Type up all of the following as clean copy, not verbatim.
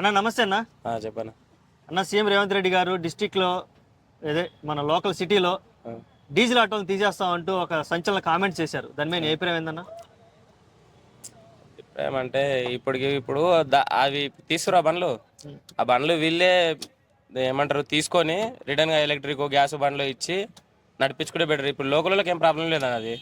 అన్న నమస్తే అన్న. చెప్పనా. అన్న సీఎం రేవంత్ రెడ్డి గారు డిస్టిక్లో అదే మన లోకల్ సిటీలో డీజిల్ ఆటోలు తీసేస్తామంటూ ఒక సంచలన కామెంట్ చేశారు. దాని మీద నీ అభిప్రాయం ఏందన్న? ఏమంటే ఇప్పుడు అవి తీసుకురా బండ్లు, ఆ బండ్లు వీళ్ళే ఏమంటారు తీసుకొని రిటర్న్ గా ఎలక్ట్రిక్ గ్యాస్ బండ్లు ఇచ్చి నడిపించుకుంటే బెటర్. ఇప్పుడు లోకల్ వాళ్ళకి ఏం ప్రాబ్లం లేదన్న, అది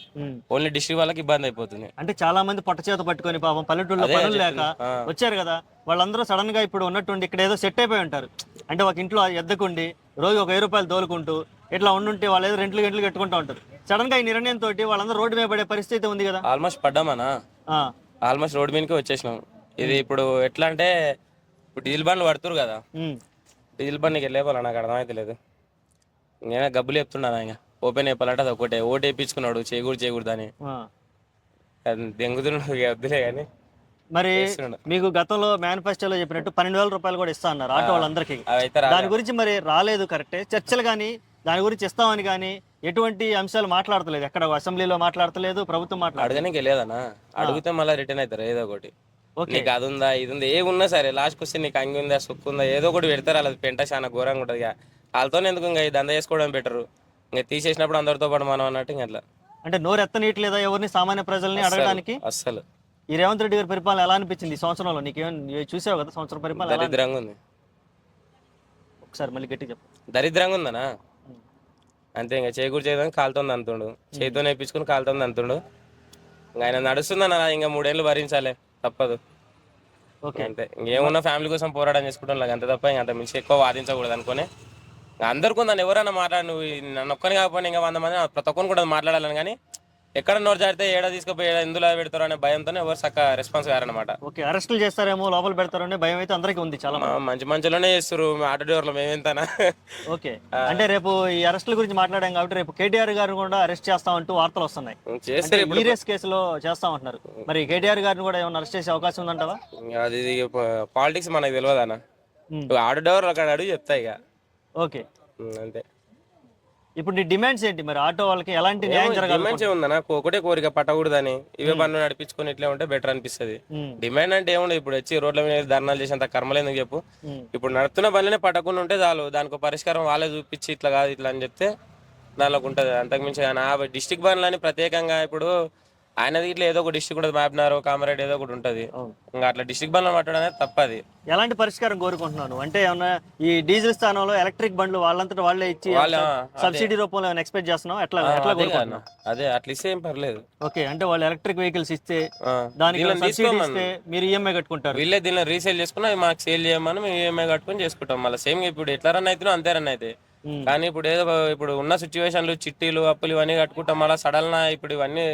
ఓన్లీ డిస్ట్రిక్ట్ వాళ్ళకి ఇబ్బంది అయిపోతుంది. అంటే చాలా మంది పొట్ట చేత పట్టుకొని పాపం పల్లెటూరులో పనులు లేక వచ్చారు కదా, వాళ్ళందరూ సడన్ గా ఇప్పుడు ఉన్నట్టుండి ఇక్కడ ఏదో సెట్ అయిపోయి ఉంటారు. అంటే ఒక ఇంట్లో ఎద్దకుండి రోజు ఒక 1000 రూపాయలు తోలుకుంటూ ఇట్లా ఉండుంటే వాళ్ళు ఏదో రెంట్లు గంటలు కట్టుకుంటూ ఉంటారు. సడన్ గా ఈ నిర్ణయం తోటి వాళ్ళందరూ రోడ్డు మీద పడే పరిస్థితి ఉంది కదా. ఆల్మోస్ట్ పడ్డామన్నా, ఆల్మోస్ట్ రోడ్ మీదకి వచ్చేసినాం. ఇది ఇప్పుడు ఎట్లా అంటే ఇప్పుడు డీజిల్ బండ్లు పడుతురు కదా, డీజిల్ బండ్ నీకు వెళ్ళేపోవాలి నాకు అర్థమైతే లేదు. నేనే గబ్బులు చెప్తున్నా ఇంకా ఓపెన్ చెప్పాలంటే అది ఒకటే ఓటు వేయించుకున్నాడు చేయకూడదు అని దెంగుతున్నాడు. వద్దులే కానీ మరి మీకు గతంలో మేనిఫెస్టోలో చెప్పినట్టు 12,000 రూపాయలు కూడా ఇస్తా అన్నారు ఆటో వాళ్ళందరికీ. దాని గురించి మరి రాలేదు కరెక్టే, చర్చలు కానీ దాని గురించి ఇస్తామని కానీ ఎటువంటి అంశాలు మాట్లాడతలేదు. ఎక్కడ అసెంబ్లీలో మాట్లాడతలేదు, ప్రభుత్వం అడగడానికి లేదన్నా. అడిగితే మళ్ళీ రిటర్న్ అవుతారు ఏదో ఒకటి. నీకు అది ఉందా ఇది ఉందా ఏ ఉన్నా సరే లాస్ట్కి వస్తే నీకు అంగి ఉందా సుక్కు ఉందా ఏదో ఒకటి పెడతారు. అది పెంట చాలా ఘోరంగా ఉంటుంది. వాళ్ళతో ఎందుకు ఇంకా దంద చేసుకోవడం బెటరు. ఇంకా తీసేసినప్పుడు అందరితో పాటు మనం అన్నట్టు ఇంకా అట్లా. అంటే నోరు ఎత్తనీయట్లేదా ఎవరిని, సామాన్య ప్రజల్ని అడగడానికి? అస్సలు. ఈ రేవంత్ రెడ్డి గారి పరిపాలన ఎలా అనిపించింది ఈ సంవత్సరంలో? నీకేమైనా చూసావు కదా సంవత్సరం పరిపాలన? దరిద్రంగా ఉంది. ఒకసారి మళ్ళీ గట్టి చెప్పు. దరిద్రంగా ఉందనా అంతే. ఇంకా చేయదానికి కాలుతుంది అంతుండు, చేతితో నేర్పించుకుని కాలుతుంది అంతుండు. ఇంకా ఆయన నడుస్తుందన్న ఇంకా 3 ఏళ్ళు భరించాలి, తప్పదు. ఓకే అంతే. ఇంకేమున్నా ఫ్యామిలీ కోసం పోరాటం చేసుకుంటాం అంతే తప్ప ఇంకా అంత మించి ఎక్కువ వాదించకూడదు అనుకుని అందరికీ ఉందని ఎవరైనా మాట్లాడి నువ్వు నన్ను ఒక్కని కాకపోయినా ఇంకా 100 మంది ప్రతి ఒక్కరిని కూడా మాట్లాడాలని. కానీ ఎక్కడ నోరు జారితే ఏడా తీసుకుపోయి ఎందులో పెడతారు అనే భయంతోనే ఎవరు చక్క రెస్పాన్స్ కారనమాట. ఓకే, అరెస్టులు చేస్తారేమో, లోపల పెడతారనే భయం అయితే అందరికీ ఉంది. చాలా మంచిలోనే చేస్తారు ఆటో డ్రైవర్లు మేమెంతనా. ఓకే, అంటే రేపు ఈ అరెస్టుల గురించి మాట్లాడాం కాబట్టి రేపు కేటీఆర్ గారు కూడా అరెస్ట్ చేస్తామంటూ వార్తలు వస్తున్నాయి. ఈరేస్ కేసులో చేస్తామంటున్నారు. మరి కేటీఆర్ గారిని కూడా ఏమైనా అరెస్ట్ చేసే అవకాశం ఉందంటావా? అది పాలిటిక్స్ మనకు తెలియదన్నా. ఆటో డ్రైవర్లు అక్కడ అడుగు చెప్తాయి ఇక. ఓకే అంతే. ఇప్పుడు నీ డిమాండ్స్ ఏంటి మరి? ఆటో వాళ్ళకి ఎలాంటి న్యాయం జరగాలి? డిమాండ్స్ ఏముందన్నా, ఒకటే కోరిక పట్టకూడదని. ఇవే బండ్లు నడిపించుకొని ఇట్లా ఉంటే బెటర్ అనిపిస్తుంది. డిమాండ్ అంటే ఏముండదు. ఇప్పుడు వచ్చి రోడ్ల మీద ధర్నాలు చేసేంత కర్మలు ఎందుకు చెప్పు. ఇప్పుడు నడుస్తున్న బండ్లనే పట్టకుండా ఉంటే చాలు. దానికి పరిష్కారం వాళ్ళే చూపించి ఇట్లా కాదు ఇట్లా అని చెప్తే దానిలోకి ఉంటుంది. అంతకుమించి కానీ ఆ డిస్టిక్ బండ్లని ప్రత్యేకంగా ఇప్పుడు ఆయనది ఇట్లా ఏదో ఒక డిస్టిక్ కూడా మ్యాప్నారు కామారెడ్డి ఏదో ఒకటి ఉంటుంది. ఇంకా అట్లా డిస్టిక్ బండ్లు మాట్లాడడం అనేది తప్పది. ఎలాంటి పరిష్కారం కోరుకుంటున్నాను అంటే ఏమన్నా ఈ డీజిల్ స్థానంలో ఎలక్ట్రిక్ బండ్లు వాళ్ళంతటా వాళ్ళే ఇచ్చి సబ్సిడీ రూపంలో ఎక్స్పెక్ట్ చేస్తున్నాం? ఎట్లా అదే అట్లా ఇస్తే ఏం పర్లేదు. ఓకే, అంటే వాళ్ళు ఎలక్ట్రిక్ వెహికల్స్ ఇస్తే దానికి సబ్సిడీ ఇస్తే మీరు ఈఎంఐ కట్టుకుంటారు. వీళ్ళే దీనిలో రీసేల్ చేసుకున్నా మాకు సేల్ చేయమని మేము ఈఎంఐ కట్టుకొని చేసుకుంటాం. మళ్ళీ సేమ్ ఇప్పుడు ఎట్లా రన్ అవుతున్నాం అంతే రన్ అయితే. కానీ ఇప్పుడు ఏదో ఇప్పుడు ఉన్న సిచ్యువేషన్లు చిట్టీలు అప్పులు ఇవన్నీ కట్టుకుంటాం. మళ్ళీ సడన్ ఇప్పుడు ఇవన్నీ